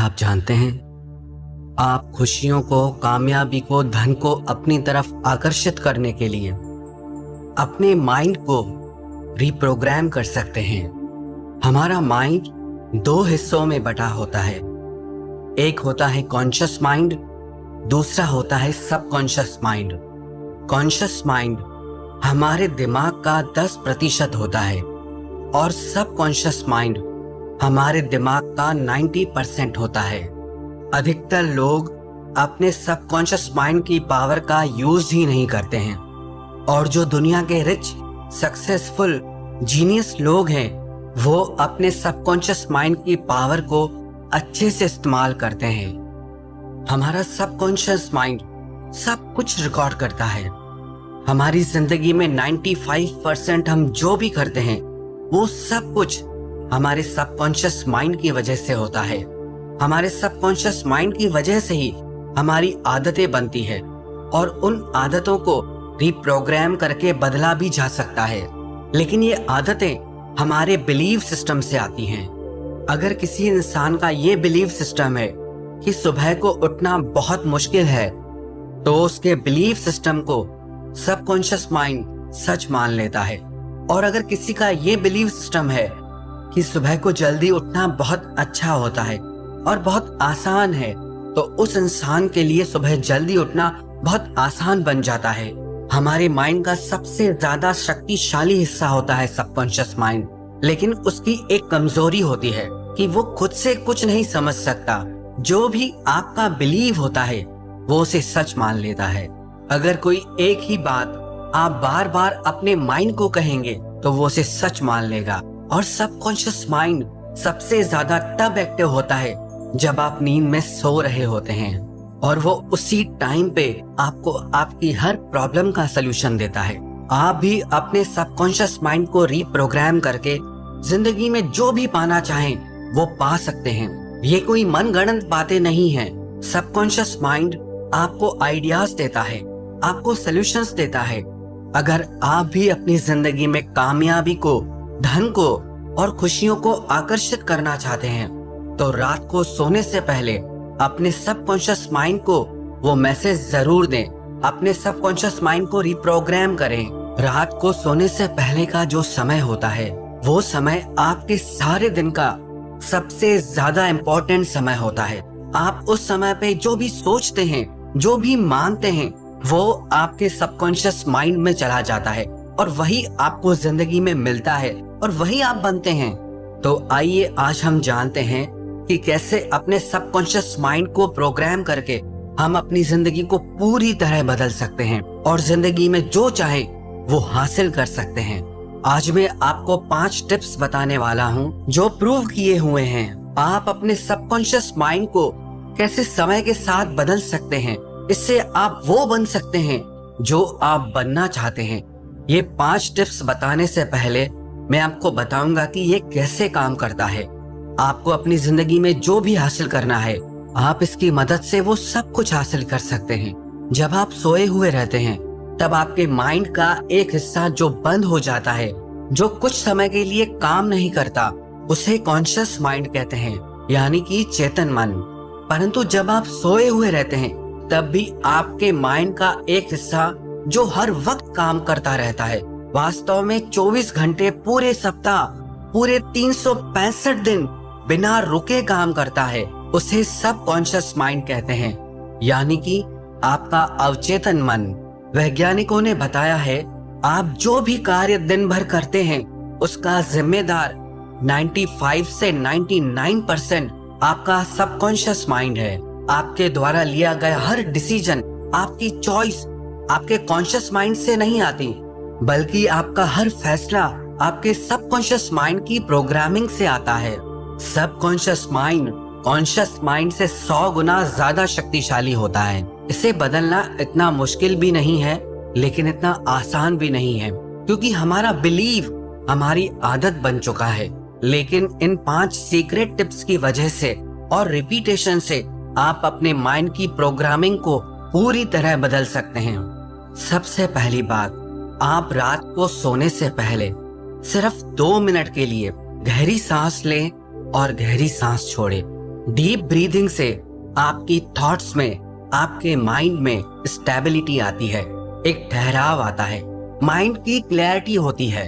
आप जानते हैं, आप खुशियों को, कामयाबी को, धन को अपनी तरफ आकर्षित करने के लिए अपने माइंड को रिप्रोग्राम कर सकते हैं। हमारा माइंड दो हिस्सों में बटा होता है। एक होता है कॉन्शियस माइंड, दूसरा होता है सबकॉन्शियस माइंड। कॉन्शियस माइंड हमारे दिमाग का 10% होता है और सबकॉन्शियस माइंड हमारे दिमाग का 90% होता है। अधिकतर लोग अपने सबकॉन्शियस माइंड की पावर का यूज ही नहीं करते हैं और जो दुनिया के रिच, सक्सेसफुल, जीनियस लोग हैं वो अपने सबकॉन्शियस माइंड की पावर को अच्छे से इस्तेमाल करते हैं। हमारा सबकॉन्शियस माइंड सब कुछ रिकॉर्ड करता है। हमारी जिंदगी में 95% हम जो भी करते हैं वो सब कुछ हमारे सबकॉन्शियस माइंड की वजह से होता है। हमारे सबकॉन्शियस माइंड की वजह से ही हमारी आदतें बनती है और उन आदतों को रिप्रोग्राम करके बदला भी जा सकता है। लेकिन ये आदतें हमारे बिलीव सिस्टम से आती हैं। अगर किसी इंसान का ये बिलीव सिस्टम है कि सुबह को उठना बहुत मुश्किल है, तो उसके बिलीव सिस्टम को सबकॉन्शियस माइंड सच मान लेता है। और अगर किसी का ये बिलीव सिस्टम है कि सुबह को जल्दी उठना बहुत अच्छा होता है और बहुत आसान है, तो उस इंसान के लिए सुबह जल्दी उठना बहुत आसान बन जाता है। हमारे माइंड का सबसे ज्यादा शक्तिशाली हिस्सा होता है सबकॉन्शियस माइंड, लेकिन उसकी एक कमजोरी होती है कि वो खुद से कुछ नहीं समझ सकता। जो भी आपका बिलीव होता है वो उसे सच मान लेता है। अगर कोई एक ही बात आप बार बार अपने माइंड को कहेंगे तो वो उसे सच मान लेगा। और सबकॉन्शियस माइंड सबसे ज्यादा तब एक्टिव होता है जब आप नींद में सो रहे होते हैं और वो उसी टाइम पे आपको आपकी हर प्रॉब्लम का सलूशन देता है। आप भी अपने सबकॉन्शियस माइंड को रिप्रोग्राम करके जिंदगी में जो भी पाना चाहें वो पा सकते हैं। ये कोई मनगढ़ंत बातें नहीं हैं। सबकॉन्शियस माइंड आपको आइडियाज देता है, आपको सलूशंस देता है। अगर आप भी अपनी जिंदगी में कामयाबी को, धन को और खुशियों को आकर्षित करना चाहते हैं, तो रात को सोने से पहले अपने सबकॉन्शियस माइंड को वो मैसेज जरूर दें। अपने सबकॉन्शियस माइंड को रिप्रोग्राम करें। रात को सोने से पहले का जो समय होता है वो समय आपके सारे दिन का सबसे ज्यादा इम्पोर्टेंट समय होता है। आप उस समय पे जो भी सोचते हैं, जो भी मानते हैं, वो आपके सबकॉन्शियस माइंड में चला जाता है और वही आपको जिंदगी में मिलता है और वही आप बनते हैं। तो आइए आज हम जानते हैं कि कैसे अपने सबकॉन्शियस माइंड को प्रोग्राम करके हम अपनी जिंदगी को पूरी तरह बदल सकते हैं और जिंदगी में जो चाहे वो हासिल कर सकते हैं। आज मैं आपको 5 टिप्स बताने वाला हूँ जो प्रूव किए हुए हैं। आप अपने सबकॉन्शियस माइंड को कैसे समय के साथ बदल सकते हैं। इससे आप वो बन सकते हैं जो आप बनना चाहते हैं। ये 5 टिप्स बताने से पहले मैं आपको बताऊंगा कि ये कैसे काम करता है। आपको अपनी जिंदगी में जो भी हासिल करना है, आप इसकी मदद से वो सब कुछ हासिल कर सकते हैं। जब आप सोए हुए रहते हैं तब आपके माइंड का एक हिस्सा जो बंद हो जाता है, जो कुछ समय के लिए काम नहीं करता, उसे कॉन्शियस माइंड कहते हैं, यानी कि चेतन मन। परंतु जब आप सोए हुए रहते हैं तब भी आपके माइंड का एक हिस्सा जो हर वक्त काम करता रहता है, वास्तव में 24 घंटे पूरे सप्ताह, पूरे 365 दिन बिना रुके काम करता है, उसे सबकॉन्शियस माइंड कहते हैं, यानी कि आपका अवचेतन मन। वैज्ञानिकों ने बताया है आप जो भी कार्य दिन भर करते हैं उसका जिम्मेदार 95 से 99% आपका सबकॉन्शियस माइंड है। आपके द्वारा लिया गया हर डिसीजन, आपकी चॉइस आपके कॉन्शियस माइंड से नहीं आती, बल्कि आपका हर फैसला आपके सबकॉन्शियस माइंड की प्रोग्रामिंग से आता है। सबकॉन्शियस माइंड कॉन्शियस माइंड से 100 गुना ज्यादा शक्तिशाली होता है। इसे बदलना इतना मुश्किल भी नहीं है, लेकिन इतना आसान भी नहीं है, क्योंकि हमारा बिलीव हमारी आदत बन चुका है। लेकिन इन 5 सीक्रेट टिप्स की वजह से और रिपीटेशन से आप अपने माइंड की प्रोग्रामिंग को पूरी तरह बदल सकते हैं। सबसे पहली बात, आप रात को सोने से पहले सिर्फ 2 मिनट के लिए गहरी सांस लें और गहरी सांस छोड़ें। डीप ब्रीदिंग से आपकी थॉट्स में, आपके माइंड में स्टेबिलिटी आती है, एक ठहराव आता है, माइंड की क्लैरिटी होती है।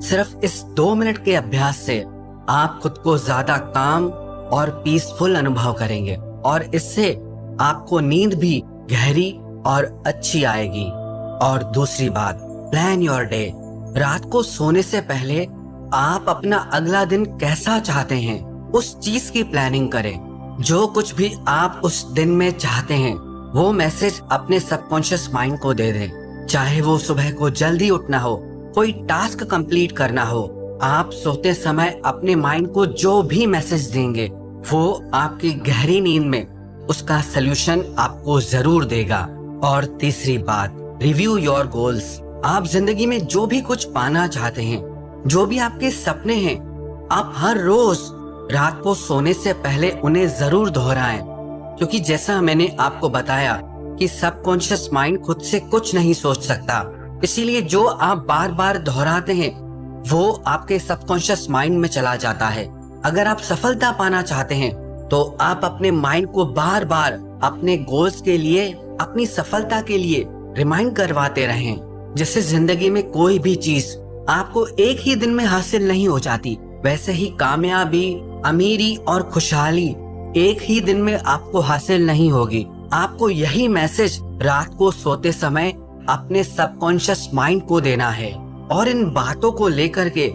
सिर्फ इस 2 मिनट के अभ्यास से आप खुद को ज्यादा काम और पीसफुल अनुभव करेंगे और इससे आपको नींद भी गहरी और अच्छी आएगी। और दूसरी बात, प्लान योर डे। रात को सोने से पहले आप अपना अगला दिन कैसा चाहते हैं उस चीज की प्लानिंग करें। जो कुछ भी आप उस दिन में चाहते हैं वो मैसेज अपने सबकॉन्शियस माइंड को दे दें। चाहे वो सुबह को जल्दी उठना हो, कोई टास्क कंप्लीट करना हो, आप सोते समय अपने माइंड को जो भी मैसेज देंगे वो आपकी गहरी नींद में उसका सलूशन आपको जरूर देगा। और तीसरी बात, रिव्यू योर गोल्स। आप जिंदगी में जो भी कुछ पाना चाहते हैं, जो भी आपके सपने हैं, आप हर रोज रात को सोने से पहले उन्हें जरूर दोहराएं। क्योंकि जैसा मैंने आपको बताया कि सबकॉन्शियस माइंड खुद से कुछ नहीं सोच सकता, इसीलिए जो आप बार बार दोहराते हैं वो आपके सबकॉन्शियस माइंड में चला जाता है। अगर आप सफलता पाना चाहते हैं तो आप अपने माइंड को बार बार अपने गोल्स के लिए, अपनी सफलता के लिए रिमाइंड करवाते रहें। जैसे जिंदगी में कोई भी चीज आपको एक ही दिन में हासिल नहीं हो जाती, वैसे ही कामयाबी, अमीरी और खुशहाली एक ही दिन में आपको हासिल नहीं होगी। आपको यही मैसेज रात को सोते समय अपने सबकॉन्शियस माइंड को देना है और इन बातों को लेकर के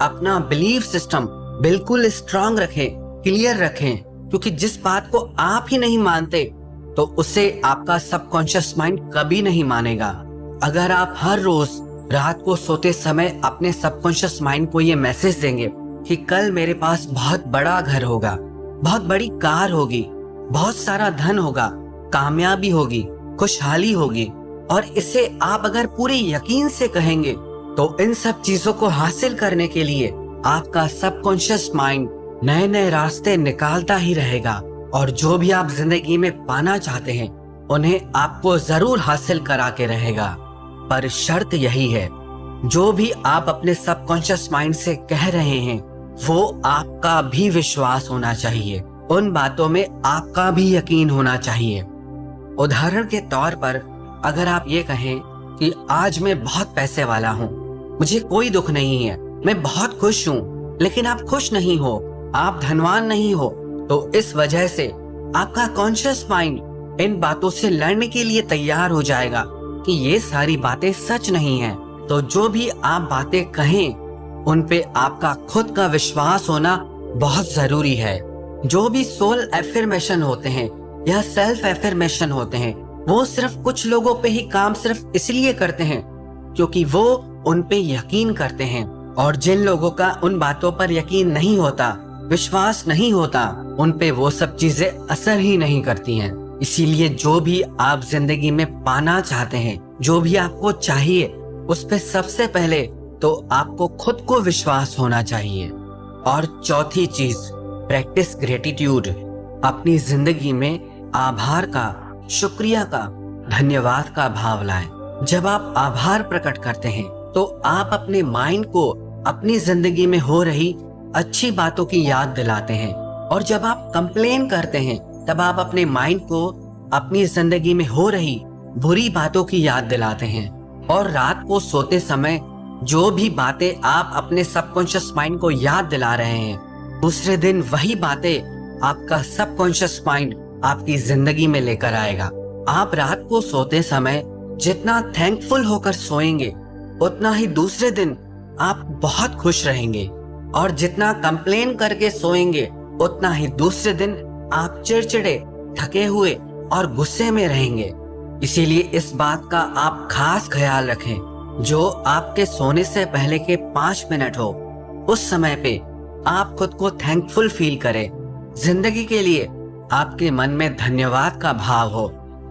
अपना बिलीफ सिस्टम बिल्कुल स्ट्रांग रखें, क्लियर रखें। क्योंकि जिस बात को आप ही नहीं मानते तो उसे आपका सबकॉन्शियस माइंड कभी नहीं मानेगा। अगर आप हर रोज रात को सोते समय अपने सबकॉन्शियस माइंड को ये मैसेज देंगे कि कल मेरे पास बहुत बड़ा घर होगा, बहुत बड़ी कार होगी, बहुत सारा धन होगा, कामयाबी होगी, खुशहाली होगी, और इसे आप अगर पूरे यकीन से कहेंगे तो इन सब चीजों को हासिल करने के लिए आपका सबकॉन्शियस माइंड नए नए रास्ते निकालता ही रहेगा और जो भी आप जिंदगी में पाना चाहते हैं उन्हें आपको जरूर हासिल करा के रहेगा। पर शर्त यही है, जो भी आप अपने सबकॉन्शियस माइंड से कह रहे हैं वो आपका भी विश्वास होना चाहिए, उन बातों में आपका भी यकीन होना चाहिए। उदाहरण के तौर पर अगर आप ये कहें कि आज मैं बहुत पैसे वाला हूँ, मुझे कोई दुख नहीं है, मैं बहुत खुश हूँ, लेकिन आप खुश नहीं हो, आप धनवान नहीं हो, तो इस वजह से आपका कॉन्शियस माइंड इन बातों से लड़ने के लिए तैयार हो जाएगा कि ये सारी बातें सच नहीं हैं। तो जो भी आप बातें कहें उन पे आपका खुद का विश्वास होना बहुत जरूरी है। जो भी सोल एफर्मेशन होते हैं या सेल्फ एफर्मेशन होते हैं वो सिर्फ कुछ लोगों पे ही काम सिर्फ इसलिए करते हैं क्योंकि वो उन पे यकीन करते हैं, और जिन लोगों का उन बातों पर यकीन नहीं होता, विश्वास नहीं होता, उन पे वो सब चीजें असर ही नहीं करती हैं। इसीलिए जो भी आप जिंदगी में पाना चाहते हैं, जो भी आपको चाहिए, उस पे सबसे पहले तो आपको खुद को विश्वास होना चाहिए। और चौथी चीज, प्रैक्टिस ग्रेटिट्यूड। अपनी जिंदगी में आभार का, शुक्रिया का, धन्यवाद का भाव लाएं। जब आप आभार प्रकट करते हैं तो आप अपने माइंड को अपनी जिंदगी में हो रही अच्छी बातों की याद दिलाते हैं, और जब आप कंप्लेन करते हैं तब आप अपने माइंड को अपनी जिंदगी में हो रही बुरी बातों की याद दिलाते हैं। और रात को सोते समय जो भी बातें आप अपने सबकॉन्शियस माइंड को याद दिला रहे हैं, दूसरे दिन वही बातें आपका सबकॉन्शियस माइंड आपकी जिंदगी में लेकर आएगा। आप रात को सोते समय जितना थैंकफुल होकर सोएंगे उतना ही दूसरे दिन आप बहुत खुश रहेंगे, और जितना कंप्लेन करके सोएंगे उतना ही दूसरे दिन आप चिड़चिड़े, थके हुए और गुस्से में रहेंगे। इसीलिए इस बात का आप खास ख्याल रखें, जो आपके सोने से पहले के 5 मिनट हो उस समय पे आप खुद को थैंकफुल फील करें, जिंदगी के लिए आपके मन में धन्यवाद का भाव हो,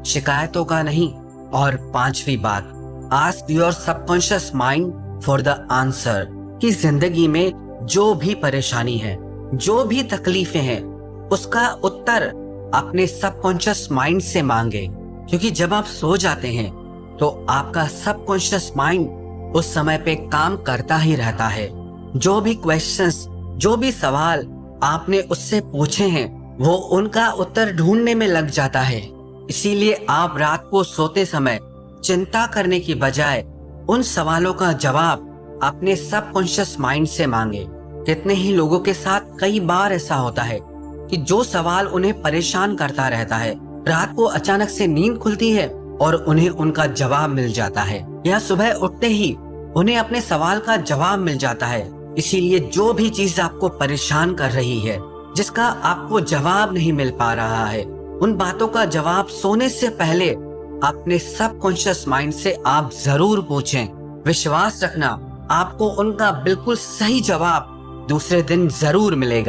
शिकायतों का नहीं। और 5वीं बात, ask your subconscious mind for the answer. कि जिंदगी में जो भी परेशानी है, जो भी तकलीफें हैं, उसका उत्तर अपने सबकॉन्शियस माइंड से मांगे। क्योंकि जब आप सो जाते हैं तो आपका सबकॉन्शियस माइंड उस समय पे काम करता ही रहता है। जो भी क्वेश्चंस, जो भी सवाल आपने उससे पूछे हैं वो उनका उत्तर ढूंढने में लग जाता है। इसीलिए आप रात को सोते समय चिंता करने की बजाय उन सवालों का जवाब अपने सबकॉन्शियस माइंड से मांगे। कितने ही लोगों के साथ कई बार ऐसा होता है कि जो सवाल उन्हें परेशान करता रहता है, रात को अचानक से नींद खुलती है और उन्हें उनका जवाब मिल जाता है, या सुबह उठते ही उन्हें अपने सवाल का जवाब मिल जाता है। इसीलिए जो भी चीज आपको परेशान कर रही है, जिसका आपको जवाब नहीं मिल पा रहा है, उन बातों का जवाब सोने से पहले अपने सबकॉन्शियस माइंड से आप जरूर पूछें। विश्वास रखना, आपको उनका बिल्कुल सही जवाब दूसरे दिन जरूर मिलेगा।